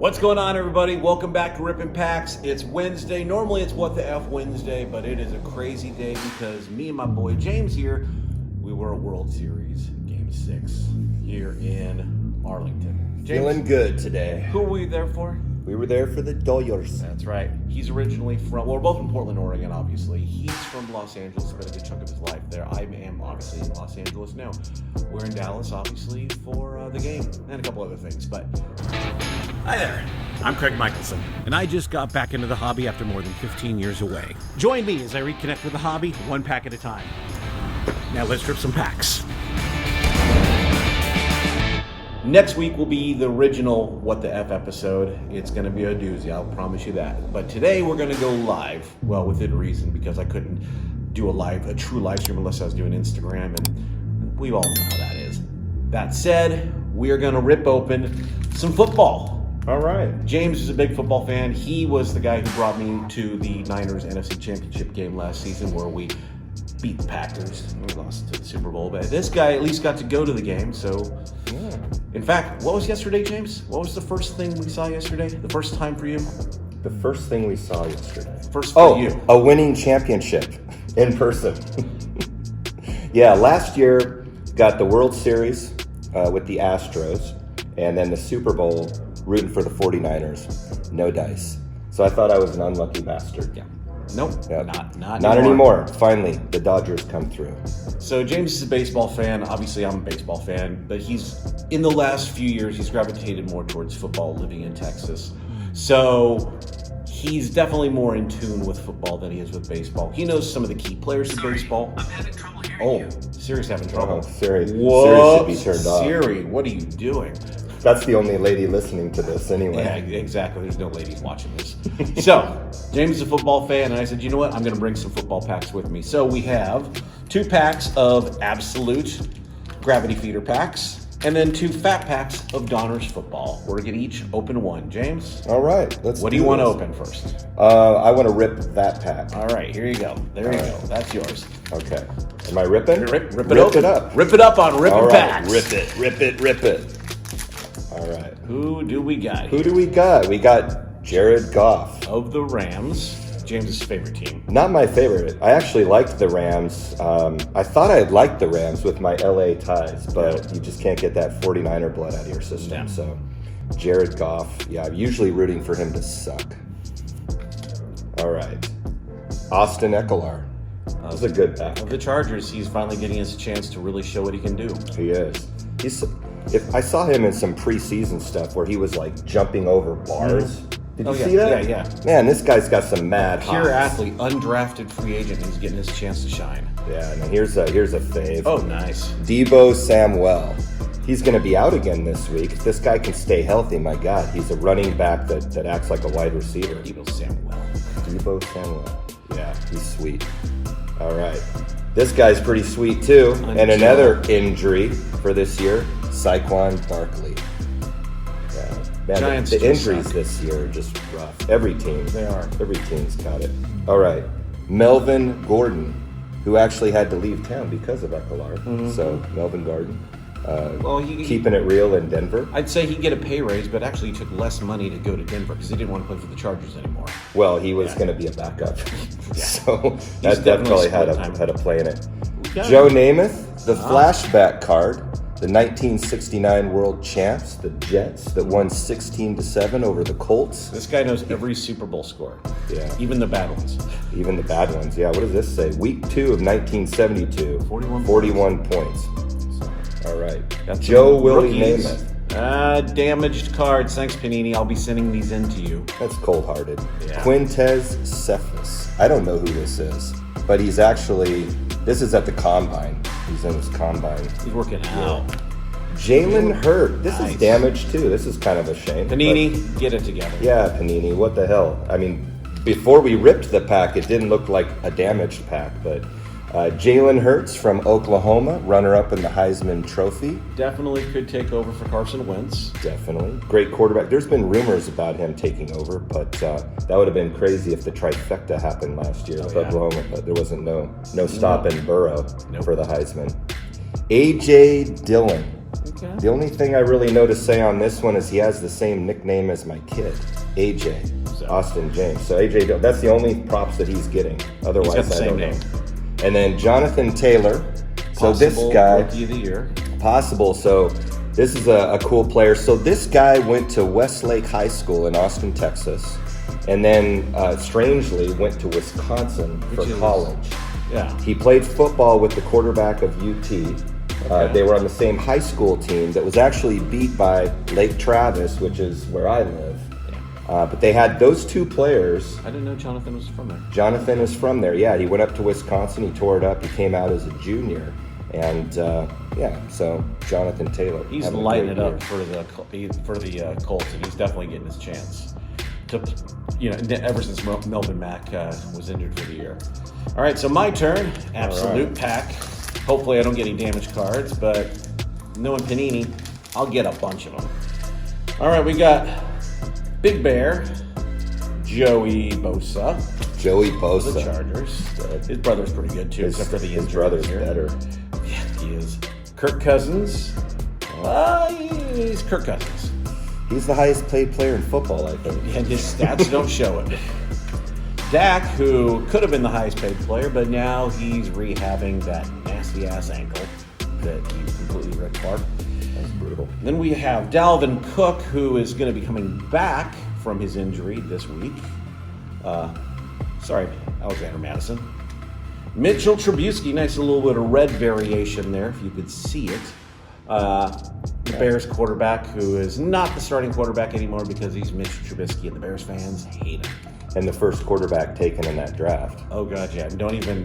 What's going on, everybody? Welcome back to Ripping Packs. It's Wednesday. Normally it's What the F Wednesday, but it is a crazy day because me and my boy James here, we were at World Series Game 6 here in Arlington. James, feeling good today. who were we there for? We were there for the Dodgers. That's right. He's originally from, well, we're both from Portland, Oregon, obviously. He's from Los Angeles, spent a good chunk of his life there. I am obviously in Los Angeles now. We're in Dallas, obviously, for the game and a couple other things, but... Hi there, I'm Craig Michelson, and I just got back into the hobby after more than 15 years away. Join me as I reconnect with the hobby, one pack at a time. Now let's rip some packs. Next week will be the original What the F episode. It's going to be a doozy, I'll promise you that. But today we're going to go live, well, within reason, because I couldn't do a true live stream unless I was doing Instagram, and we all know how that is. That said, we are going to rip open some football. All right. James is a big football fan. He was the guy who brought me to the Niners NFC Championship game last season where we beat the Packers. We lost to the Super Bowl, but this guy at least got to go to the game, so... Yeah. In fact, what was yesterday, James? What was the first thing we saw yesterday? The first time for you? The first thing we saw yesterday. First for you. A winning championship in person. Yeah, last year got the World Series with the Astros, and then the Super Bowl rooting for the 49ers. No dice. So I thought I was an unlucky bastard. Yeah. Nope. Yep. Not anymore. Finally, the Dodgers come through. So James is a baseball fan. Obviously, I'm a baseball fan, but in the last few years, he's gravitated more towards football living in Texas. So he's definitely more in tune with football than he is with baseball. He knows some of the key players of baseball. I'm having trouble hearing you. Siri's having trouble. Siri should Whoops. be turned off. Siri, what are you doing? That's the only lady listening to this anyway. Yeah, exactly. There's no ladies watching this. So, James is a football fan, and I said, you know what? I'm going to bring some football packs with me. So we have 2 packs of absolute gravity feeder packs, and then 2 fat packs of Donruss football. We're going to each open one. James? All right. What do you want to open first? I want to rip that pack. All right, here you go. There you go. That's yours. Okay. Am I ripping? Rip it up. Rip it up on Ripping All right. Packs. Rip it. All right. Who do we got Who here? do we got? We got Jared Goff. Of the Rams, James's favorite team. Not my favorite. I actually liked the Rams. I thought I'd like the Rams with my LA ties, but you just can't get that 49er blood out of your system. Yeah. So, Jared Goff, yeah, I'm usually rooting for him to suck. All right. Austin Eckler. That was a good pack. Of the Chargers, he's finally getting us a chance to really show what he can do. He is. If I saw him in some preseason stuff where he was like jumping over bars. Did you see that? Yeah. Man, this guy's got some mad Pure hops. athlete, undrafted free agent, and he's getting his chance to shine. Yeah, and here's a fave. Oh, nice. Debo Samuel. He's going to be out again this week. If this guy can stay healthy, my God, he's a running back that acts like a wide receiver. Debo Samuel. Debo Samuel. Yeah, he's sweet. All right. This guy's pretty sweet, too. And another injury for this year, Saquon Barkley. Yeah. Man, Giants the just injuries suck. this year are just rough. Every team. They are. Every team's got it. All right. Melvin Gordon, who actually had to leave town because of Eckler. Mm-hmm. So, Melvin Gordon. He Keeping it real in Denver. I'd say he'd get a pay raise, but actually he took less money to go to Denver because he didn't want to play for the Chargers anymore. Well, he was going to be a backup. Yeah. So, He's that definitely had split a play in it. got Joe him. Namath, the flashback card, the 1969 world champs, the Jets that won 16-7 over the Colts. This guy knows every Super Bowl score. Yeah. Even the bad ones. Even the bad ones. Yeah, what does this say? Week 2 of 1972. 41 points. All right. Got some Joe Willie rookies. Namath. Damaged cards. Thanks, Panini. I'll be sending these in to you. That's cold-hearted. Yeah. Quintez Cephas. I don't know who this is, but he's actually, this is at the Combine. He's in his Combine. He's working out. Jalen Hurt. This Nice. is damaged too. This is kind of a shame. Panini, get it together. But, yeah, Panini. What the hell? I mean, before we ripped the pack, it didn't look like a damaged pack, but Jalen Hurts from Oklahoma, runner-up in the Heisman Trophy. Definitely could take over for Carson Wentz. Definitely. Great quarterback. There's been rumors about him taking over, but that would have been crazy if the trifecta happened last year with Oklahoma, but there wasn't no stopping Burrow for the Heisman. A.J. Dillon. Okay. The only thing I really know to say on this one is he has the same nickname as my kid, AJ, So- Austin James. So AJ, that's the only props that he's getting. Otherwise, He's got the I same don't name. know. And then Jonathan Taylor. So Possible this guy, Rookie of the Year. possible. So this is a cool player. So this guy went to Westlake High School in Austin, Texas, and then strangely went to Wisconsin for Which is- college. Yeah. He played football with the quarterback of UT. Okay. They were on the same high school team that was actually beat by Lake Travis, which is where I live. But they had those two players. I didn't know Jonathan was from there. Jonathan is from there. Yeah, he went up to Wisconsin. He tore it up. He came out as a junior. And so Jonathan Taylor. He's having a lighting great it up for the Colts, and he's definitely getting his chance. Ever since Melvin Mack was injured for the year. All right, so my turn. Absolute pack. Hopefully, I don't get any damaged cards, but knowing Panini, I'll get a bunch of them. All right, we got Big Bear, Joey Bosa, Joey the Bosa. Chargers. His brother's pretty good too, except for the his injury brother's this year. better. Yeah, he is. Kirk Cousins. He's Kirk Cousins. He's the highest paid player in football, I think. And his stats don't show it. Dak, who could have been the highest paid player, but now he's rehabbing that nasty ass ankle that he completely ripped apart. That's brutal. Then we have Dalvin Cook, who is going to be coming back from his injury this week. Alexander Madison. Mitchell Trubisky, nice little bit of red variation there, if you could see it. The Bears quarterback, who is not the starting quarterback anymore because he's Mitch Trubisky, and the Bears fans hate him. And the first quarterback taken in that draft. Oh god, yeah. There's Don't even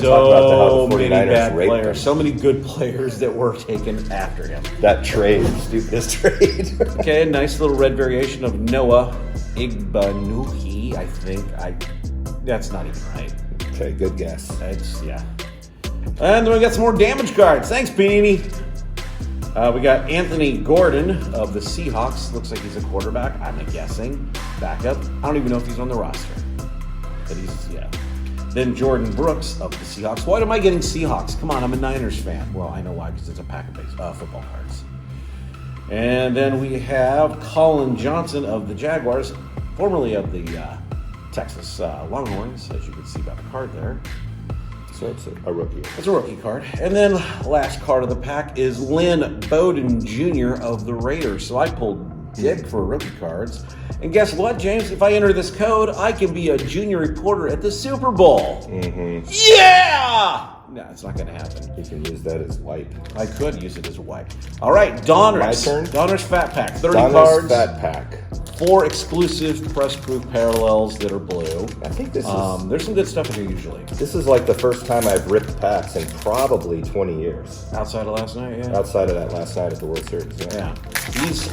so talk about how the many 49ers bad raped players, him. so many good players that were taken after him. That trade, stupidest trade. Okay, a nice little red variation of Noah Igbanuhi, I think. That's not even right. Okay, good guess. Yeah. And then we got some more damage cards. Thanks, Panini. We got Anthony Gordon of the Seahawks. Looks like he's a quarterback. I'm guessing. Backup. I don't even know if he's on the roster. But yeah. Then Jordan Brooks of the Seahawks. Why am I getting Seahawks? Come on, I'm a Niners fan. Well, I know why, because it's a pack of football cards. And then we have Colin Johnson of the Jaguars, formerly of the Texas Longhorns, as you can see by the card there. So it's a rookie. It's a rookie card. And then last card of the pack is Lynn Bowden Jr. of the Raiders. So I pulled big for rookie cards. And guess what, James? If I enter this code, I can be a junior reporter at the Super Bowl. Mm-hmm. Yeah! No, it's not going to happen. You can use that as wipe. I could use it as a wipe. All right, Donruss. My turn? Donruss Fat Pack. 30 Donruss cards. Fat Pack. 4 exclusive press-proof parallels that are blue. I think this is There's some good stuff in here usually. this is like the first time I've ripped packs in probably 20 years. Outside of last night, yeah. Outside of that last night at the World Series. Yeah,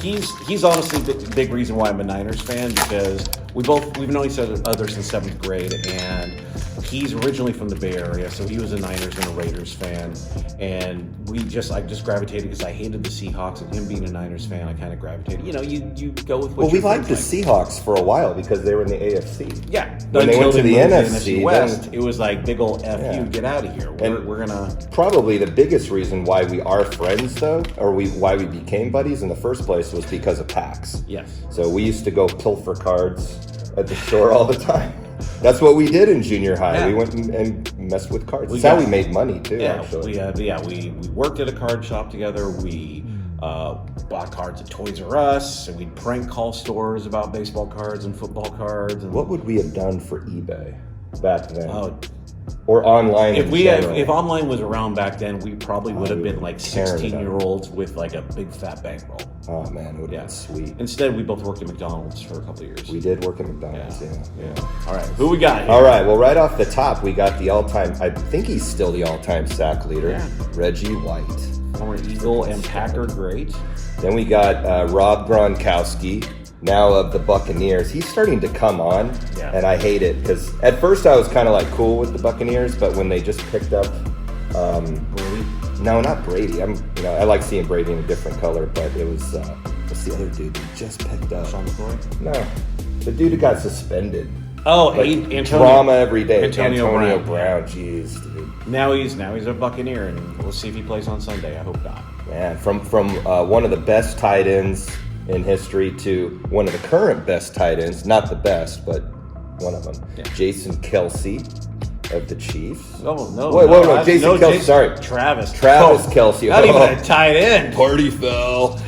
he's honestly the big reason why I'm a Niners fan, because we've known each other since 7th grade, and he's originally from the Bay Area, so he was a Niners and a Raiders fan, and I just gravitated because I hated the Seahawks, and him being a Niners fan, I kind of gravitated. You know, you go with what Well, we your liked the friends like. Seahawks for a while because they were in the AFC. Yeah, When they until went to the moved NFC, West, then- it was like big ol' F Yeah. you, get out of here. We're gonna. Probably the biggest reason why we are friends, though, or why we became buddies in the first place was because of packs. Yes. So we used to go pilfer cards at the store all the time. That's what we did in junior high. Yeah. We went and messed with cards. We That's how got- we made money too. Yeah, actually. we worked at a card shop together. We bought cards at Toys R Us, and we'd prank call stores about baseball cards and football cards. And, What would we have done for eBay back then? Oh, Or online? if online was around back then, we probably would have we been were like tearing it up. 16-year-olds with like a big fat bankroll. Oh man, it would have Yeah, been sweet. Instead, we both worked at McDonald's for a couple of years. We did work at McDonald's. Yeah. All right, who we got here? All right. Well, right off the top, we got the all-time. I think he's still the all-time sack leader, Yeah. Reggie White. Former Eagle and Packer great. Then we got Rob Gronkowski, now of the Buccaneers. He's starting to come on, Yeah. and I hate it because at first I was kind of like cool with the Buccaneers, but when they just picked up, Brady. no, not Brady. I like seeing Brady in a different color, but it was what's the other dude we just picked up? Sean McCoy. No, the dude who got suspended. Oh, Like, Antonio. drama every day. Antonio Brown. Jeez, dude. Now he's a Buccaneer, and we'll see if he plays on Sunday. I hope not. Man, from one of the best tight ends in history to one of the current best tight ends, not the best, but one of them, Jason Kelce of the Chiefs. Oh, no. Wait, Jason Kelce, sorry. Travis Kelce. Not even a tight end. Party foul.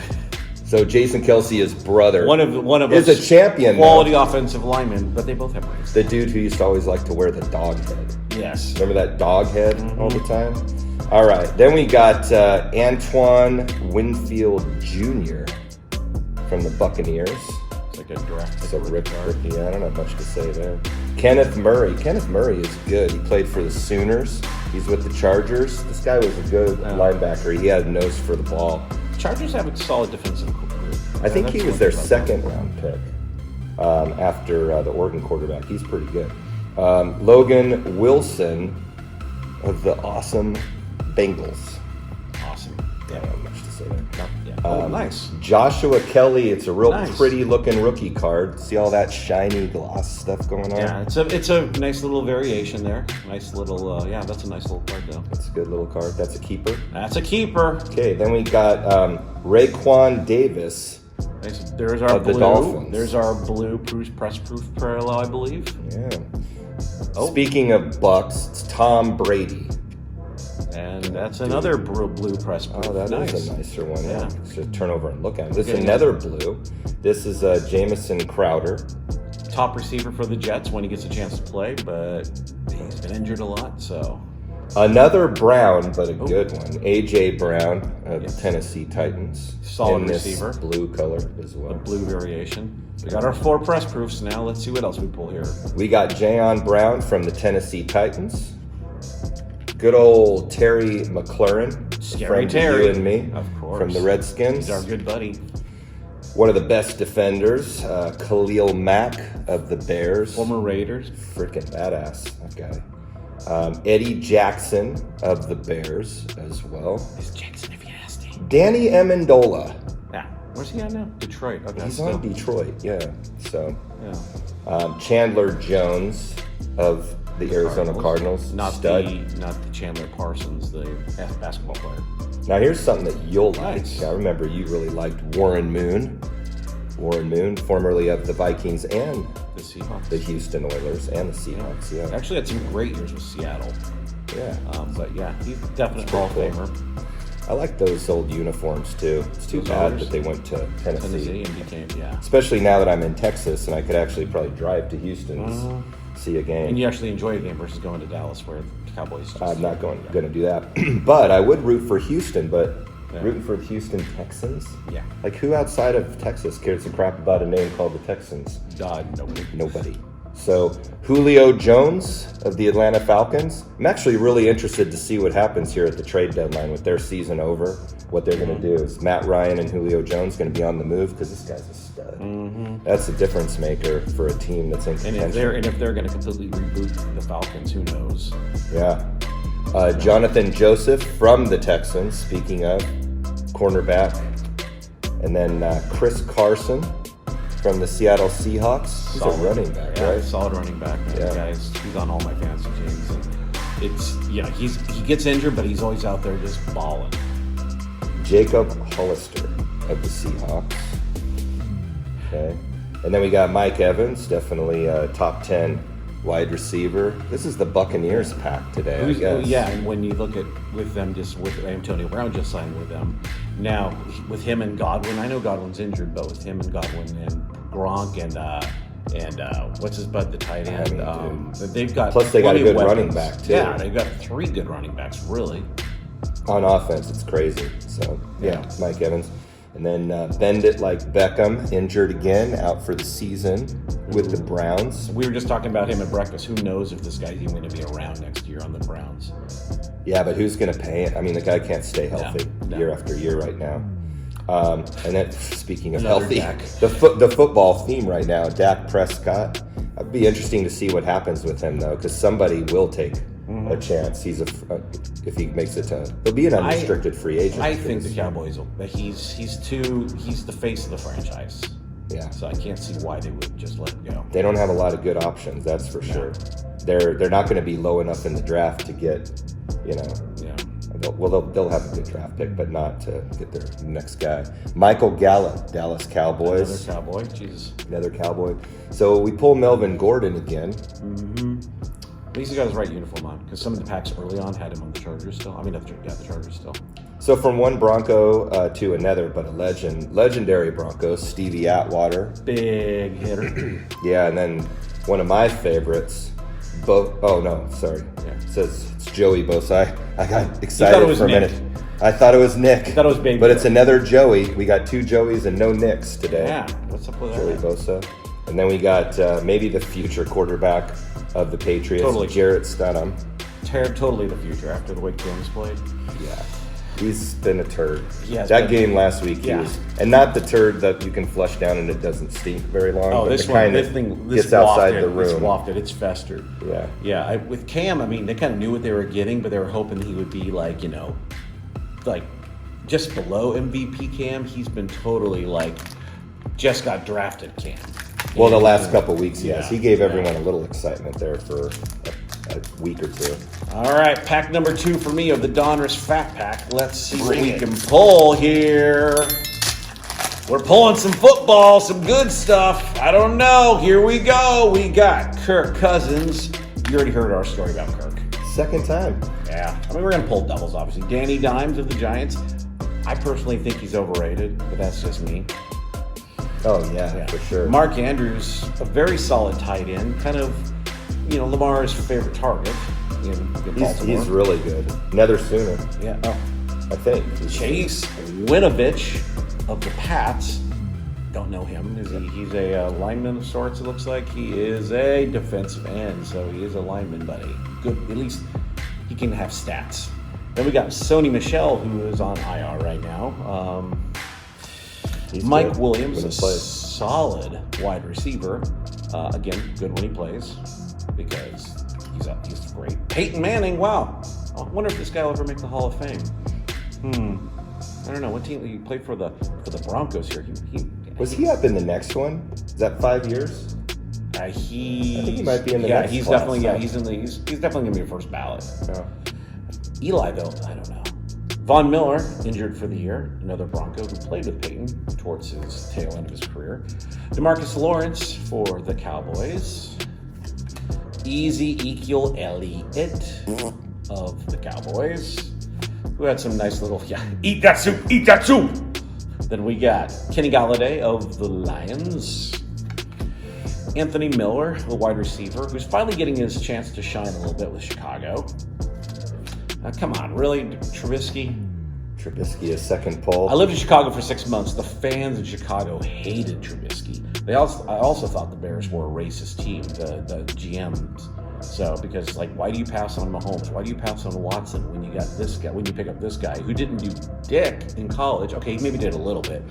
So Jason Kelce is brother. One of is us a champion. Quality offensive lineman, but they both have rings. The dude who used to always like to wear the dog head. Yes. Remember that dog head all the time? All right. Then we got Antoine Winfield Jr. from the Buccaneers. It's like a draft. So rookie. Yeah, I don't have much to say there. Kenneth Murray. Kenneth Murray is good. He played for the Sooners. He's with the Chargers. This guy was a good linebacker. He had a nose for the ball. Chargers have a solid defensive group. I think he was their second round pick after the Oregon quarterback. He's pretty good. Logan Wilson of the awesome Bengals. Awesome. Yeah, I don't have much to say there. Yeah. Nice. Joshua Kelly. It's a real pretty looking rookie card. See all that shiny gloss stuff going on? Yeah, it's a nice little variation there. Nice little, that's a nice little card though. That's a good little card. That's a keeper. That's a keeper. Okay, then we got Raekwon Davis. There's our blue. The Dolphins. There's our blue press proof parallel, I believe. Yeah. Speaking of Bucks, it's Tom Brady. And that's another blue press proof. Oh, that is a nicer one. Yeah. Just turn over and look at it. This is Okay, another blue. This is Jamison Crowder. Top receiver for the Jets when he gets a chance to play, but he's been injured a lot, so. Another Brown, but a good one. A.J. Brown of the Tennessee Titans. Solid in this receiver. Blue color as well. The blue variation. We got our 4 press proofs now. Let's see what else we pull here. We got Jayon Brown from the Tennessee Titans. Good old Terry McLaurin. Scary from Terry. You and me. Of course. From the Redskins. He's our good buddy. One of the best defenders, Khalil Mack of the Bears. Former Raiders. Freaking badass, that guy. Eddie Jackson of the Bears as well. It's Jackson if you asked him. Danny Amendola. Yeah. Where's he at now? Detroit. Okay. He's on Detroit, yeah. So, Yeah. Chandler Jones of the Arizona Cardinals. Not stud. the Chandler Parsons, the basketball player. Now here's something that you'll like. Nice. I remember you really liked Warren Moon. Warren Moon, formerly of the Vikings and The Seahawks. the Houston Oilers and the Seahawks. Yeah. Actually had some great years with Seattle. Yeah. But yeah, he's definitely Hall of cool. Famer. I like those old uniforms too. It's too bad that they went to Tennessee. And became, Especially now that I'm in Texas and I could actually probably drive to Houston and see a game. And you actually enjoy a game versus going to Dallas where the Cowboys just... I'm not going to do that. But I would root for Houston, but rooting for the Houston Texans? Yeah. Like who outside of Texas cares a crap about a name called the Texans? Nobody. So Julio Jones of the Atlanta Falcons. I'm actually really interested to see what happens here at the trade deadline with their season over. What they're going to do is Matt Ryan and Julio Jones going to be on the move because this guy's a stud. That's a difference maker for a team that's in contention. And if they're going to completely reboot the Falcons, who knows? Yeah. Jonathan Joseph from the Texans, speaking of, cornerback. And then Chris Carson from the Seattle Seahawks. He's a running back, right? Solid running back. Man. He's on all my fantasy teams. And it's, he gets injured, but he's always out there just balling. Jacob Hollister of the Seahawks. Okay. And then we got Mike Evans, definitely a top 10 wide receiver. This is the Buccaneers pack today, I guess. Yeah, and when you look at with them, just with Antonio Brown just signed with them. Now, with him and Godwin, I know Godwin's injured, but with him and Godwin and Gronk and what's his butt, the tight end, they've got plus they got a good weapons. running back too. Yeah, they've got 3 good running backs, really. On offense, it's crazy. So yeah, Mike Evans. And then Bend It Like Beckham, injured again, out for the season with the Browns. We were just talking about him at breakfast. Who knows if this guy's even going to be around next year on the Browns? Yeah, but who's going to pay it? I mean, the guy can't stay healthy year after year right now. And then, speaking of healthy, the football theme right now, Dak Prescott. It'd be interesting to see what happens with him, though, because somebody will take a chance. He's if he makes it to, he'll be an unrestricted free agent. I think the Cowboys will, but he's the face of the franchise. Yeah. So I can't see why they would just let him go. They don't have a lot of good options, that's for sure. They're not going to be low enough in the draft to get, a They'll have a good draft pick, but not to get their next guy. Michael Gallup, Dallas Cowboys. Another Cowboy, Jesus. Another Cowboy. So we pull Melvin Gordon again. At least he got his right uniform on, because some of the packs early on had him on the Chargers still. I mean, the Chargers still. So from one Bronco to another, but a legendary Bronco, Stevie Atwater. Big hitter. Yeah, and then one of my favorites, It says it's Joey Bosa. I got excited for a minute. I thought it was Nick. I thought it was Baby. But it's another Joey. We got 2 Joeys and no Nicks today. Yeah, what's up with Joey that? Bosa. And then we got maybe the future quarterback of the Patriots, Totally. Jarrett Stidham. Totally the future after the way James played. Yeah. He's been a turd. Yes, that game last week, yeah. he was, and not the turd that you can flush down and it doesn't stink very long. Oh, but this the one, kind this that thing, gets outside the room. It's wafted, it's festered. Yeah. Yeah, with Cam, I mean, they kind of knew what they were getting, but they were hoping he would be like, just below MVP Cam. He's been totally just got drafted Cam. Well, the last couple weeks, yes. Yeah. He gave everyone a little excitement there for a week or two. All right, pack number 2 for me of the Donruss Fat Pack. Let's see what we can pull here. We're pulling some football, some good stuff. I don't know. Here we go. We got Kirk Cousins. You already heard our story about Kirk. Second time. Yeah. I mean, we're going to pull doubles, obviously. Danny Dimes of the Giants. I personally think he's overrated, but that's just me. Oh, yeah, for sure. Mark Andrews, a very solid tight end. Kind of, Lamar's favorite target in Baltimore. He's really good. Another Sooner, Yeah. I think. Chase Winovich of the Pats. Don't know him. He's a lineman of sorts, it looks like. He is a defensive end, so he is a lineman, buddy. Good. At least he can have stats. Then we got Sony Michel, who is on IR right now. Mike good Williams, when a he plays. solid wide receiver. Again, good when he plays because he's great. Peyton Manning, wow. I wonder if this guy will ever make the Hall of Fame. I don't know. What team he played for the Broncos here? Was he up in the next one? Is that 5 years? I think he might be in the next he's class, definitely huh? he's definitely gonna be a first ballot. Yeah. Eli, though, I don't know. Von Miller, injured for the year, another Bronco who played with Peyton towards his tail end of his career. DeMarcus Lawrence for the Cowboys. Ezekiel Elliott of the Cowboys, who had some nice little, eat that soup. Then we got Kenny Galladay of the Lions. Anthony Miller, the wide receiver, who's finally getting his chance to shine a little bit with Chicago. Come on, really? Trubisky is second pull. I lived in Chicago for 6 months. The fans in Chicago hated Trubisky. I also thought the Bears were a racist team, the GMs. So, because why do you pass on Mahomes? Why do you pass on Watson when you got this guy? When you pick up this guy who didn't do dick in college? Okay, he maybe did a little bit,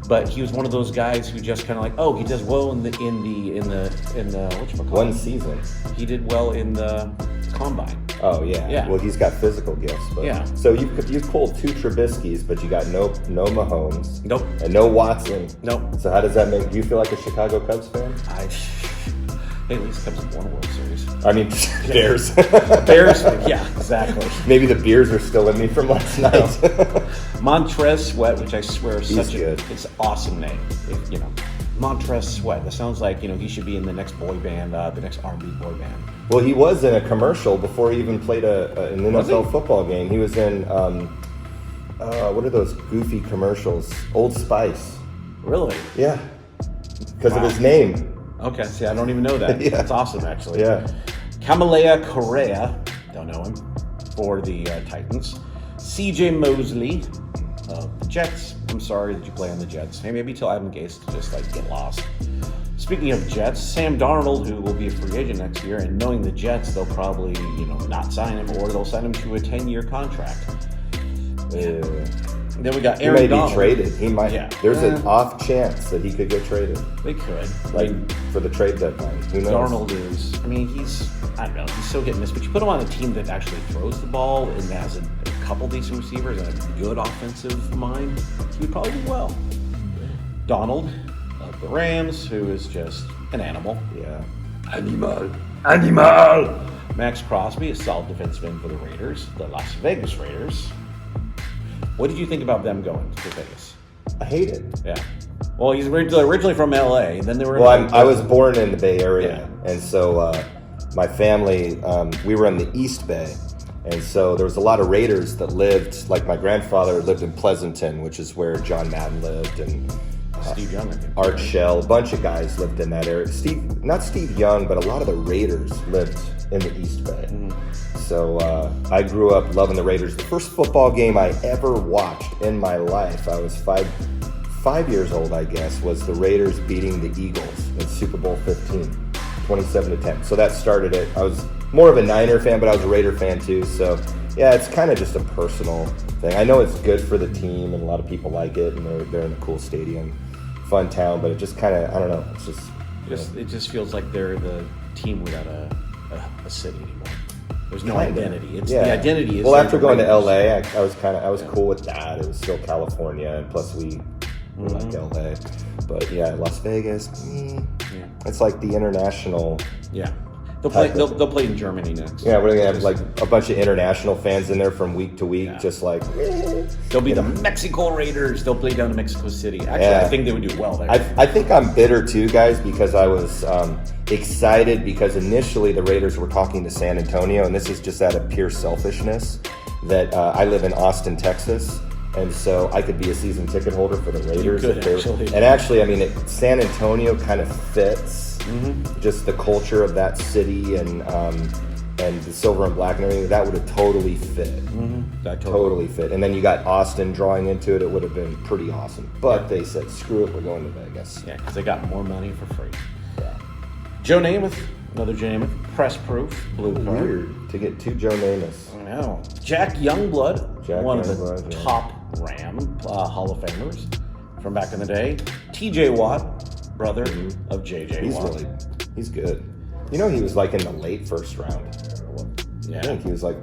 but he was one of those guys who just kind of he does well in the whatchamacallit? One season. He did well in the combine. Oh yeah. Yeah. Well, he's got physical gifts. But, Yeah. So you pulled 2 Trubiskys, but you got no Mahomes. Nope. And no Watson. Nope. So how does that make? Do you feel like a Chicago Cubs fan? They at least Cubs have won a World Series. I mean, Bears. Bears, yeah, exactly. Maybe the beers are still in me from last night. Montrez Sweat, which I swear is He's good. It's an awesome name. Montrez Sweat. That sounds like he should be in the next boy band, the next R&B boy band. Well, he was in a commercial before he even played an Was NFL he? football game. He was in what are those goofy commercials? Old Spice. Really? Yeah, because of Wow. his name. Okay. See, I don't even know that. Yeah. That's awesome, actually. Yeah. Kamalea Correa, don't know him, for the Titans. C.J. Mosley of the Jets. I'm sorry that you play on the Jets. Hey, maybe tell Adam Gase to just get lost. Speaking of Jets, Sam Darnold, who will be a free agent next year, and knowing the Jets, they'll probably not sign him, or they'll sign him to a 10-year contract. Then we got He Aaron may Donald. be traded. He might. Yeah. There's an off chance that he could get traded, They could. for the trade deadline. Who knows? Darnold is, I don't know, he's so hit and miss, but you put him on a team that actually throws the ball and has a couple decent receivers and a good offensive mind, he would probably do well. Donald of the Rams, who is just an animal. Yeah. Animal. Max Crosby, a solid defensive end for the Raiders, the Las Vegas Raiders. What did you think about them going to Vegas? I hate it. Yeah. Well, he's originally from LA. Then they were. Well, I was born in the Bay Area, and so my family, we were in the East Bay, and so there was a lot of Raiders that lived. Like my grandfather lived in Pleasanton, which is where John Madden lived, and Steve Young, I think. Art Shell, a bunch of guys lived in that area. Not Steve Young, but a lot of the Raiders lived in the East Bay. So I grew up loving the Raiders. The first football game I ever watched in my life, I was five years old, I guess, was the Raiders beating the Eagles in Super Bowl 15, 27-10. So that started it. I was more of a Niner fan, but I was a Raider fan too. So yeah, it's kind of just a personal thing. I know it's good for the team, and a lot of people like it, and they're in a cool stadium, fun town. But it just kind of, I don't know. It's just it just feels like they're the team without a city anymore. There's no Kinda. identity. The identity is. Well, after going to Raiders. LA, I was cool with that. It was still California, and plus we like LA. But yeah, Las Vegas, it's like the international. Yeah. They'll play in Germany next. Yeah, we're gonna have like a bunch of international fans in there from week to week, just like. They'll be the Mexico Raiders. They'll play down to Mexico City. Actually, I think they would do well there. I think I'm bitter too, guys, because I was excited because initially the Raiders were talking to San Antonio, and this is just out of pure selfishness that I live in Austin, Texas. And so I could be a season ticket holder for the Raiders. And actually, I mean, San Antonio kind of fits just the culture of that city and the silver and black and everything. That would have totally fit. That totally fit. And then you got Austin drawing into it. It would have been pretty awesome. But they said, screw it, we're going to Vegas. Yeah, because they got more money for free. Yeah. Joe Namath, another Joe Namath, press proof, blue card. Weird to get two Joe Namaths. I know. Jack Youngblood, one of the top Ram Hall of Famers from back in the day. TJ Watt, brother of JJ Watt. He's good. You know, he was like in the late first round. Yeah. I think he was like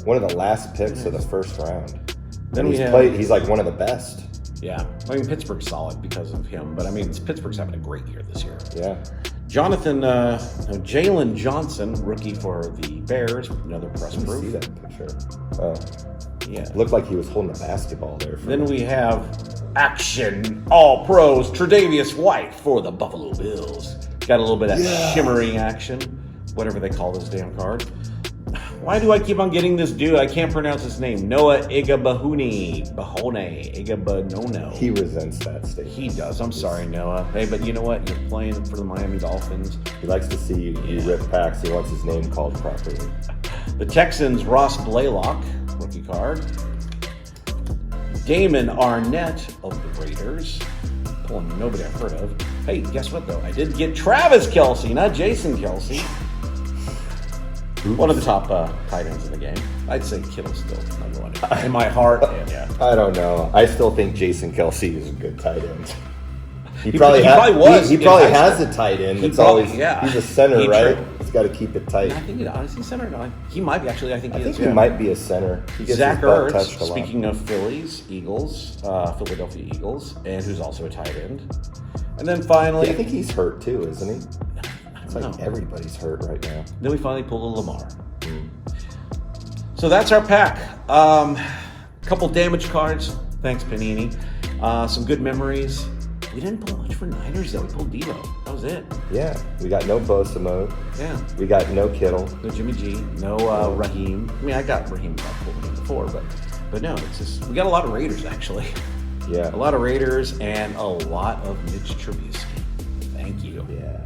one of the last picks of the first round. Then he's like one of the best. Yeah. I mean, Pittsburgh's solid because of him, but I mean, Pittsburgh's having a great year this year. Yeah. Jalen Johnson, rookie for the Bears, another press proof. See that picture? Oh. Yeah. Looked like he was holding a basketball there. Then we have Action All Pros Tre'Davious White for the Buffalo Bills. Got a little bit of shimmering action, whatever they call this damn card. Why do I keep on getting this dude? I can't pronounce his name. Noah Igabahone. He resents that statement. He does. I'm sorry, Noah. Hey, but you know what? You're playing for the Miami Dolphins. He likes to see you rip packs. He wants his name called properly. The Texans, Ross Blaylock, rookie card. Damon Arnett of the Raiders. Pulling nobody I've heard of. Hey, guess what, though? I did get Travis Kelce, not Jason Kelce. Oops. One of the top tight ends in the game. I'd say Kittle's still number one. In my heart, I don't know. I still think Jason Kelce is a good tight end. He probably was. He probably has a tight end. He's a center, right? He's got to keep it tight. I think he's center. No, he might be actually. I think he might be a center. He gets Zach his butt Ertz. touched a lot. Speaking of Philadelphia Eagles, and who's also a tight end. And then finally, I think he's hurt too, isn't he? It's like everybody's hurt right now. Then we finally pulled a Lamar. So that's our pack. Couple damage cards. Thanks, Panini. Some good memories. We didn't pull much for Niners, though. We pulled Devo. That was it. Yeah. We got no Bosa mode. Yeah. We got no Kittle. No Jimmy G. No Raheem. I mean, I got Raheem before, but no, it's just, we got a lot of Raiders, actually. Yeah. A lot of Raiders and a lot of Mitch Trubisky. Thank you. Yeah.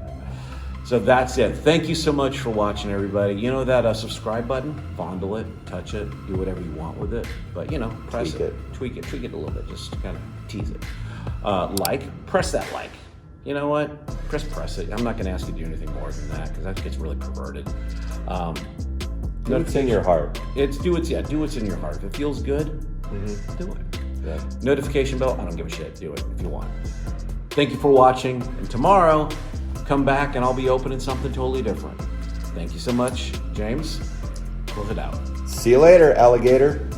So that's it. Thank you so much for watching, everybody. You know that subscribe button? Fondle it, touch it, do whatever you want with it. But, press it. Tweak it a little bit. Just kind of tease it. Press that like. You know what? Press it. I'm not going to ask you to do anything more than that because that gets really perverted. Do what's in your heart. Do what's in your heart. If it feels good, do it. Yeah. Notification bell, I don't give a shit. Do it if you want. Thank you for watching. And tomorrow, come back and I'll be opening something totally different. Thank you so much. James, close it out. See you later, alligator.